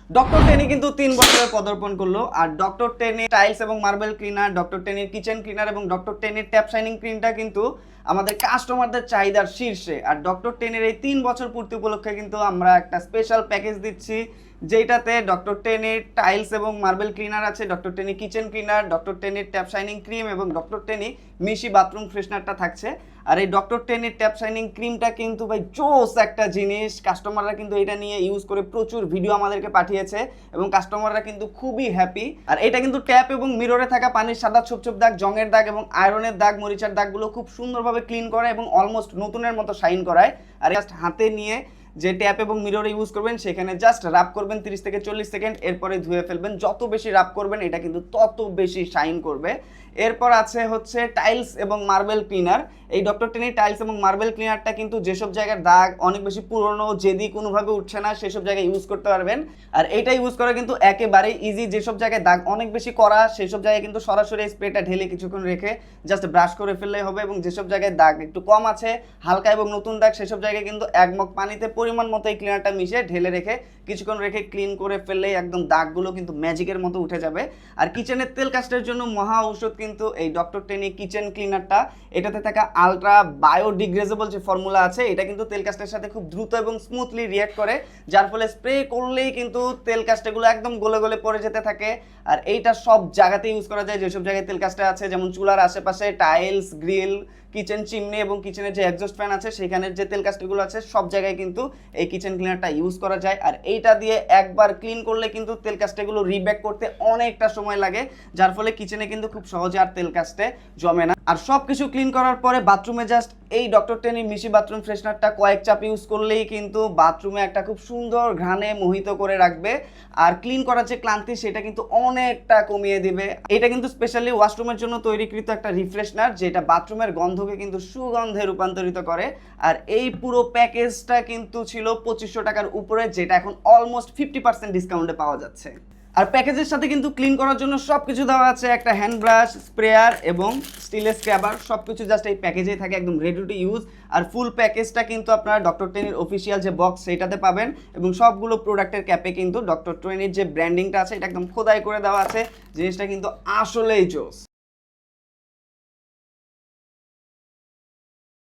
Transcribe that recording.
Doctor টেনি কিন্তু 3 বছরে পদার্পণ করলো। আর ডক্টর টেনি টাইলস এবং মার্বেল ক্লিনার, ডক্টর টেনির কিচেন ক্লিনার এবং ডক্টর টেনির ট্যাপ শাইনিং ক্রিমটা কিন্তু আমাদের কাস্টমারদের চাহিদার শীর্ষে। আর ডক্টর টেনির এই 3 বছর পূর্তি উপলক্ষে কিন্তু আমরা একটা স্পেশাল প্যাকেজ দিচ্ছি, যেটাতে ডক্টর টেনির টাইলস এবং মার্বেল ক্লিনার আছে, doctor Teni kitchen cleaner, doctor টেনির ট্যাপ শাইনিং ক্রিম এবং ডক্টর টেনি মিশি বাথরুম ফ্রেশনারটা থাকছে। আর এই ডক্টর টেনির ট্যাপ শাইনিং ক্রিমটা কিন্তু ভাই জোস একটা জিনিস। কাস্টমাররা কিন্তু এটা নিয়ে ইউজ করে প্রচুর ভিডিও আমাদেরকে পাঠিয়েছে এবং কাস্টমাররা কিন্তু খুবই হ্যাপি। আর এটা কিন্তু ট্যাপ এবং মিররে থাকা পানির সাদা ছোপ ছোপ দাগ, জংয়ের দাগ এবং আয়রনের দাগ, মরিচার দাগগুলো খুব সুন্দরভাবে ক্লিন করে এবং অলমোস্ট নতুনের মতো শাইন করায়। আর জাস্ট হাতে নিয়ে যে ট্যাপ এবং মিরর ইউজ করবেন সেখানে জাস্ট রাব করবেন 30 থেকে 40 সেকেন্ড, এরপরে ধুয়ে ফেলবেন। যত বেশি রাব করবেন এটা কিন্তু তত বেশি শাইন করবে। এরপর আছে হচ্ছে টাইলস এবং মার্বেল ক্লিনার। এই ডক্টর টেনি টাইলস এবং মার্বেল ক্লিনারটা কিন্তু যেসব জায়গার দাগ অনেক বেশি পুরনো, যেদি কোনোভাবে উঠছে না, সেসব জায়গায় ইউজ করতে পারবেন। আর এইটা ইউজ করা কিন্তু একেবারেই ইজি। যেসব জায়গায় দাগ অনেক বেশি করা সেসব জায়গায় কিন্তু সরাসরি স্প্রেটা ঢেলে কিছুক্ষণ রেখে জাস্ট ব্রাশ করে ফেললেই হবে। এবং যেসব জায়গায় দাগ একটু কম আছে, হালকা এবং নতুন দাগ, সেসব জায়গায় কিন্তু এক মগ পানিতে পরিমাণ মতো এই ক্লিনারটা মিশিয়ে ঢেলে রেখে কিছুক্ষণ রেখে ক্লিন করে ফেললেই একদম দাগগুলো কিন্তু ম্যাজিকের মতো উঠে যাবে। আর কিচেনের তেল কাস্টের জন্য মহা ঔষধ কিন্তু এই ডক্টর টেনি কিচেন ক্লিনারটা। এটাতে থাকা আলট্রা বায়োডিগ্রেডেবল যে ফর্মুলা আছে, এটা কিন্তু তেল কাস্টের সাথে খুব দ্রুত এবং স্মুথলি রিঅ্যাক্ট করে, যার ফলে স্প্রে করলেই কিন্তু তেল কাস্টেগুলো একদম গলে গলে পড়ে যেতে থাকে। আর এইটা সব জায়গাতে ইউজ করা যায়, যেসব জায়গায় তেল কাস্টে আছে, যেমন চুলার আশেপাশে, টাইলস, গ্রিল, কিচেন চিমনি এবং কিচেনের যে এক্সস্ট ফ্যান আছে সেখানের যে তেল কাস্টগুলো আছে সব জায়গায় কিন্তু এই কিচেন ক্লিনারটা ইউজ করা যায়। আর এইটা দিয়ে একবার ক্লিন করলে কিন্তু তেল কাস্টেগুলো রিব্যাক করতে অনেকটা সময় লাগে, যার ফলে কিচেনে কিন্তু খুব সহজে আর তেল কাস্টে জমে না। আর সব কিছু ক্লিন করার পরে বাথরুমে জাস্ট এই ডক্টর টেনি মিশি বাথরুম ফ্রেশনারটা কয়েক চাপ ইউজ করলেই কিন্তু বাথরুমে একটা খুব সুন্দর ঘ্রাণে মোহিত করে রাখবে। আর ক্লিন করার যে ক্লান্তি সেটা কিন্তু অনেকটা কমিয়ে দিবে। এটা কিন্তু স্পেশালি ওয়াশরুমের জন্য তৈরিকৃত একটা রিফ্রেশনার, যেটা বাথরুমের গন্ধকে কিন্তু সুগন্ধে রূপান্তরিত করে। আর এই পুরো প্যাকেজটা কিন্তু ছিল 2500 টাকার উপরে, যেটা এখন অলমোস্ট 50% ডিসকাউন্টে পাওয়া যাচ্ছে। আর প্যাকেজের সাথে কিন্তু ক্লিন করার জন্য সব কিছু দেওয়া আছে, একটা হ্যান্ড ব্রাশ, স্প্রেয়ার এবং স্টিলের স্ক্রাবার, সব কিছু জাস্ট এই প্যাকেজেই থাকে, একদম রেডি টু ইউজ। আর ফুল প্যাকেজটা কিন্তু আপনারা ডক্টর টেনির অফিসিয়াল যে বক্স সেটাতে পাবেন এবং সবগুলো প্রোডাক্টের ক্যাপে কিন্তু ডক্টর টেনির যে ব্র্যান্ডিংটা আছে এটা একদম খোদাই করে দেওয়া আছে। জিনিসটা কিন্তু আসলেই জোস।